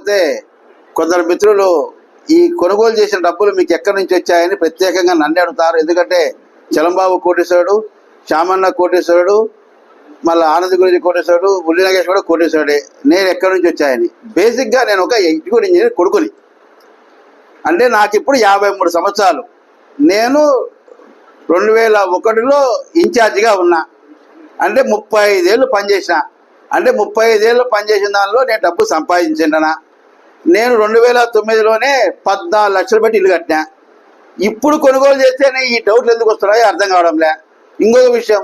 అయితే కొందరు మిత్రులు ఈ కొనుగోలు చేసిన డబ్బులు మీకు ఎక్కడి నుంచి వచ్చాయని ప్రత్యేకంగా నన్ను అడుగుతారు. ఎందుకంటే చలంబాబు కోటేశ్వరుడు, శామన్న కోటేశ్వరుడు, మళ్ళీ ఆనంద్ గురించి కోటేశ్వరుడు, ఉల్లి నాగేష్ కూడా కోటేశ్వరుడే. నేను ఎక్కడి నుంచి వచ్చాయని బేసిక్గా నేను ఒక ఎగ్జిక్యూటివ్ ఇంజనీర్ కొడుకుని. అంటే నాకు ఇప్పుడు 53 సంవత్సరాలు. నేను 2001లో ఇన్ఛార్జిగా ఉన్నా. అంటే 35 ఏళ్ళు పనిచేసిన. అంటే 35 ఏళ్ళు పనిచేసిన దానిలో నేను డబ్బు సంపాదించిన. నేను 2009లోనే 14 లక్షలు పెట్టి ఇల్లు కట్టినా. ఇప్పుడు కొనుగోలు చేస్తేనే ఈ డౌట్లు ఎందుకు వస్తున్నాయో అర్థం కావడంలే. ఇంకొక విషయం,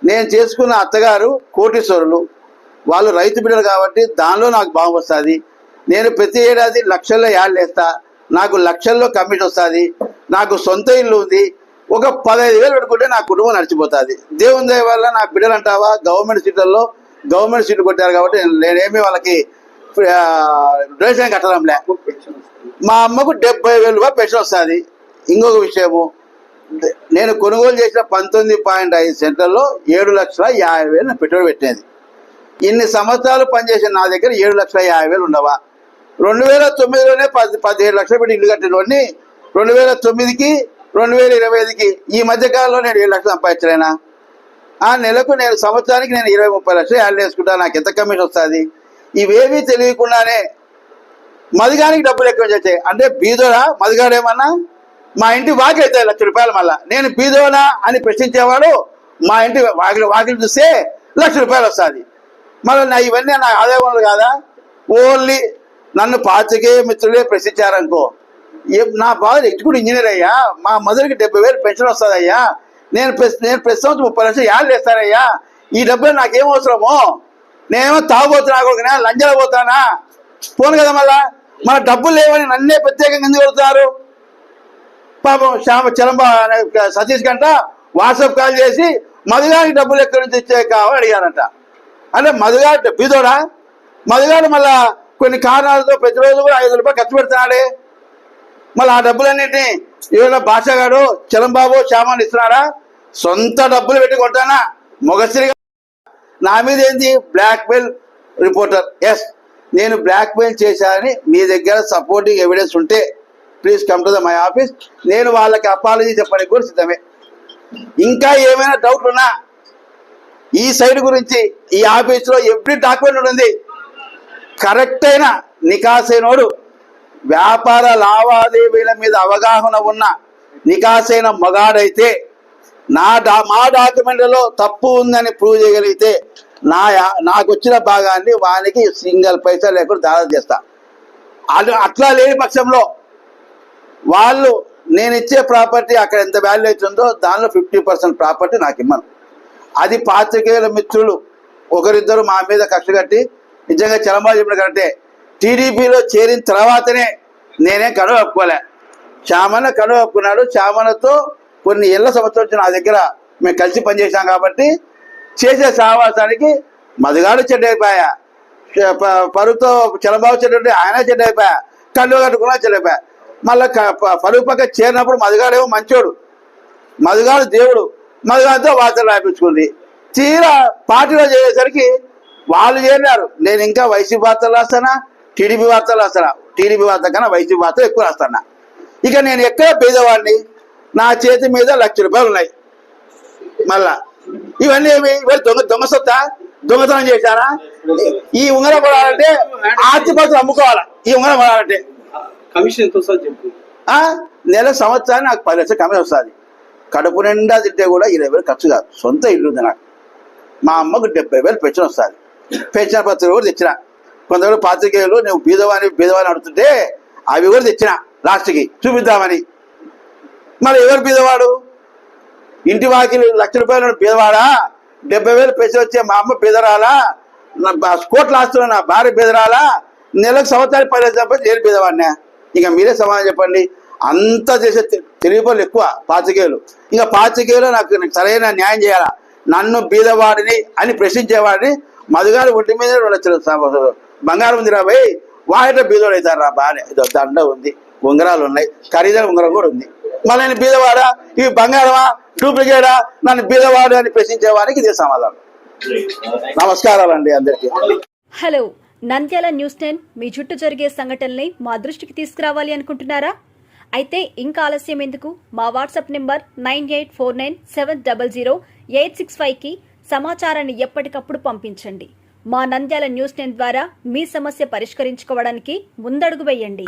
నేను చేసుకున్న అత్తగారు కోటీశ్వరులు, వాళ్ళు రైతు బిడ్డలు కాబట్టి దానిలో నాకు బాగా వస్తుంది. నేను ప్రతి ఏడాది లక్షల్లో యాడ్లు వేస్తా, నాకు లక్షల్లో కమిషన్ వస్తుంది. నాకు సొంత ఇల్లు ఉంది. ఒక 15,000 పెట్టుకుంటే నా కుటుంబం నడిచిపోతుంది. దేవుని దయ వల్ల నా బిడ్డలు అంటావా గవర్నమెంట్ సీట్లు కొట్టారు కాబట్టి నేనేమి వాళ్ళకి డొనేషన్ కట్టడంలే. మా అమ్మకు 70,000 రూపాయలు పెన్షన్ వస్తుంది. ఇంకొక విషయము, నేను కొనుగోలు చేసిన 19.5 సెంట్లలో 7,50,000 పెట్టుబడి పెట్టినది. ఇన్ని సంవత్సరాలు పనిచేసిన నా దగ్గర 7,50,000 ఉండవా? 2009లోనే 17 లక్షలు పెట్టి ఇల్లు కట్టినవన్నీ 2009కి 2025కి ఈ మధ్యకాలంలో నేను 7 లక్షలు సంపాదించలేనా? ఆ నెలకు నేను సంవత్సరానికి నేను 20-30 లక్షలు యాడ్ వేసుకుంటా. నాకు ఎంత కమిషన్ వస్తుంది? ఇవేమీ తెలియకుండానే మదిగానికి డబ్బులు ఎక్కువ వచ్చాయి. అంటే బీదోడా మదిగాడేమన్నా మా ఇంటి వాకిలి అవుతాయి ₹1,00,000. మళ్ళా నేను బీదోనా అని ప్రశ్నించేవాడు మా ఇంటి వాకిలి చూస్తే ₹1,00,000 వస్తుంది. మళ్ళీ ఇవన్నీ నా ఆదాయ వనరులు కాదా? ఓన్లీ నన్ను పాతికే మిత్రులే ప్రశ్నించారనుకో, నా బాధ ఎగ్జిక్యూటివ్ ఇంజనీర్ అయ్యా, మా మదర్కి 70,000 పెన్షన్ వస్తుంది అయ్యా, నేను ప్రతి సంవత్సరం 30 లక్షలు యాడ్లు వేస్తానయ్యా, ఈ డబ్బులు నాకేం అవసరమో? నేనేమో తాగుపోతున్నా కొడుకునా, లంజల పోతానా? పోను కదా. మన డబ్బులు లేవని నన్నే ప్రత్యేకంగా ఎందుకు అడుగుతారు? పాపం చలంబా సతీష్ గంట వాట్సాప్ కాల్ చేసి మధుగారికి డబ్బులు ఎక్కడి నుంచి ఇచ్చే కావాలని అడిగారంట. అంటే మధుగారు బీదోడా? మధుగారు మళ్ళా కొన్ని కారణాలతో ప్రతిరోజు కూడా 5 రూపాయలు ఖర్చు పెడుతున్నాడే. మళ్ళీ ఆ డబ్బులన్నింటినీ ఏదైనా భాషగాడు చలంబాబు శ్యామని ఇస్తున్నాడా? సొంత డబ్బులు పెట్టి కొట్టానా? మొగసిరిగా నా మీద ఏంది బ్లాక్మెయిల్ రిపోర్టర్? ఎస్, నేను బ్లాక్మెయిల్ చేశానని మీ దగ్గర సపోర్టింగ్ ఎవిడెన్స్ ఉంటే please come to my office. నేను వాళ్ళకి అపాలజీ చెప్పడానికి కూడా సిద్ధమే. ఇంకా ఏమైనా డౌట్లు ఉన్నా ఈ సైడ్ గురించి ఈ ఆఫీస్లో ఎవ్రీ డాక్యుమెంట్ ఉంది. కరెక్ట్ అయిన నికాసైనోడు, వ్యాపార లావాదేవీల మీద అవగాహన ఉన్న నికాసైన మగాడైతే మా డాక్యుమెంట్లలో తప్పు ఉందని ప్రూవ్ చేయగలిగితే నాకు వచ్చిన భాగాన్ని వానికి సింగిల్ పైసా లేకుండా దాదాపు చేస్తా. అట్లా లేని పక్షంలో వాళ్ళు నేను ఇచ్చే ప్రాపర్టీ అక్కడ ఎంత వాల్యూ అవుతుందో దానిలో 50% ప్రాపర్టీ నాకు ఇమ్మను. అది పాత్రికేయుల మిత్రులు ఒకరిద్దరు మా మీద కక్ష కట్టి నిజంగా చలంబాబు చెప్పిన కంటే టీడీపీలో చేరిన తర్వాతనే నేనే కడువ ఒప్పుకోలే. శ్యామన్న కడువ ఒప్పుకున్నాడు. శ్యామన్నతో కొన్ని ఏళ్ళ సంవత్సరం నా దగ్గర మేము కలిసి పనిచేసాం కాబట్టి చేసే సహవాసానికి మధుగాడు చెడ్డైపోయా, పరువుతో చలంబాబు చెడ్డ, ఆయన చెడ్డైపోయా, కళ్ళు కట్టుకున్నా చెడ్డైపోయా. మళ్ళీ పరువు పక్క చేరినప్పుడు మధుగాడేమో మంచోడు, మధుగాడు దేవుడు, మధుగాడితో వార్తలు రాయించుకుంది. తీరా పార్టీలో చేసేసరికి వాళ్ళు చేరినారు. నేను ఇంకా వైసీపీ వార్తలు రాస్తానా, టీడీపీ వార్తలు రాస్తానా? టీడీపీ వార్త కన్నా వైసీపీ వార్తలు ఎక్కువ రాస్తానా? ఇక నేను ఎక్కడ పేదవాడిని? నా చేతి మీద ₹1,00,000 ఉన్నాయి. మళ్ళా ఇవన్నీ ఏమి దొంగ సొత్తా? దొంగతనం చేశారా? ఈ ఉంగరం పడాలంటే ఆస్తిపత్రులు అమ్ముకోవాలా. ఈ ఉంగరం పడాలంటే కమిషన్ ఎంత వస్తుంది చెప్పు. నెల సంవత్సరానికి నాకు 10 లక్షలు కమిషన్ వస్తుంది. కడుపు నిండా తింటే కూడా 20,000 ఖర్చు కాదు. సొంత ఇల్లు ఉంది నాకు. మా అమ్మకు 70,000 పెన్షన్ వస్తుంది. పెన్షన్ పత్రిక కూడా తెచ్చిన. కొంతమంది పాత్రికేయులు నువ్వు బీదవాని అడుగుతుంటే అవి కూడా తెచ్చిన లాస్ట్కి చూపిద్దామని. మరి ఎవరు బీదవాడు? ఇంటి వాకిలి ₹1,00,000 బీదవాడా? 70,000 పెన్షన్ వచ్చే మా అమ్మ బీదరాలా? కోట్లు ఆస్తున్నా నా భార్య బీదరాలా? నెలకు సంవత్సరానికి 10 లక్షలు నేను బీదవాడినా? ఇక మీరే సమాధానం చెప్పండి. అంతా చేసే తెలివిపనులు ఎక్కువ పాత్రికేయులు. ఇంకా పాత్రికేయులు నాకు సరైన న్యాయం చేయాలా? నన్ను బీదవాడిని అని ప్రశ్నించేవాడిని మధుగారు ఒంటి మీద ₹2,00,000 బంగారం ఉంది రా భయ్, వాయిట బీదోడు అవుతారు రా. బాగానే దండ ఉంది, ఉంగరాలు ఉన్నాయి, ఖరీదైన ఉంగరం కూడా ఉంది. మళ్ళీ నేను బీదవాడా? ఇవి బంగారమా డూప్లికేటా? నన్ను బీదవాడు అని ప్రశ్నించేవాడికి ఇదే సమాధానం. నమస్కారాలండి అందరికీ. హలో, నంద్యాల న్యూస్ 10 మీ చుట్టూ జరిగే సంఘటనల్ని మా దృష్టికి తీసుకురావాలి అనుకుంటున్నారా? అయితే ఇంకా ఆలస్యం ఎందుకు? మా వాట్సాప్ నెంబర్ 9849700865కి సమాచారాన్ని ఎప్పటికప్పుడు పంపించండి. మా నంద్యాల న్యూస్ 10 ద్వారా మీ సమస్య పరిష్కరించుకోవడానికి ముందడుగు వేయండి.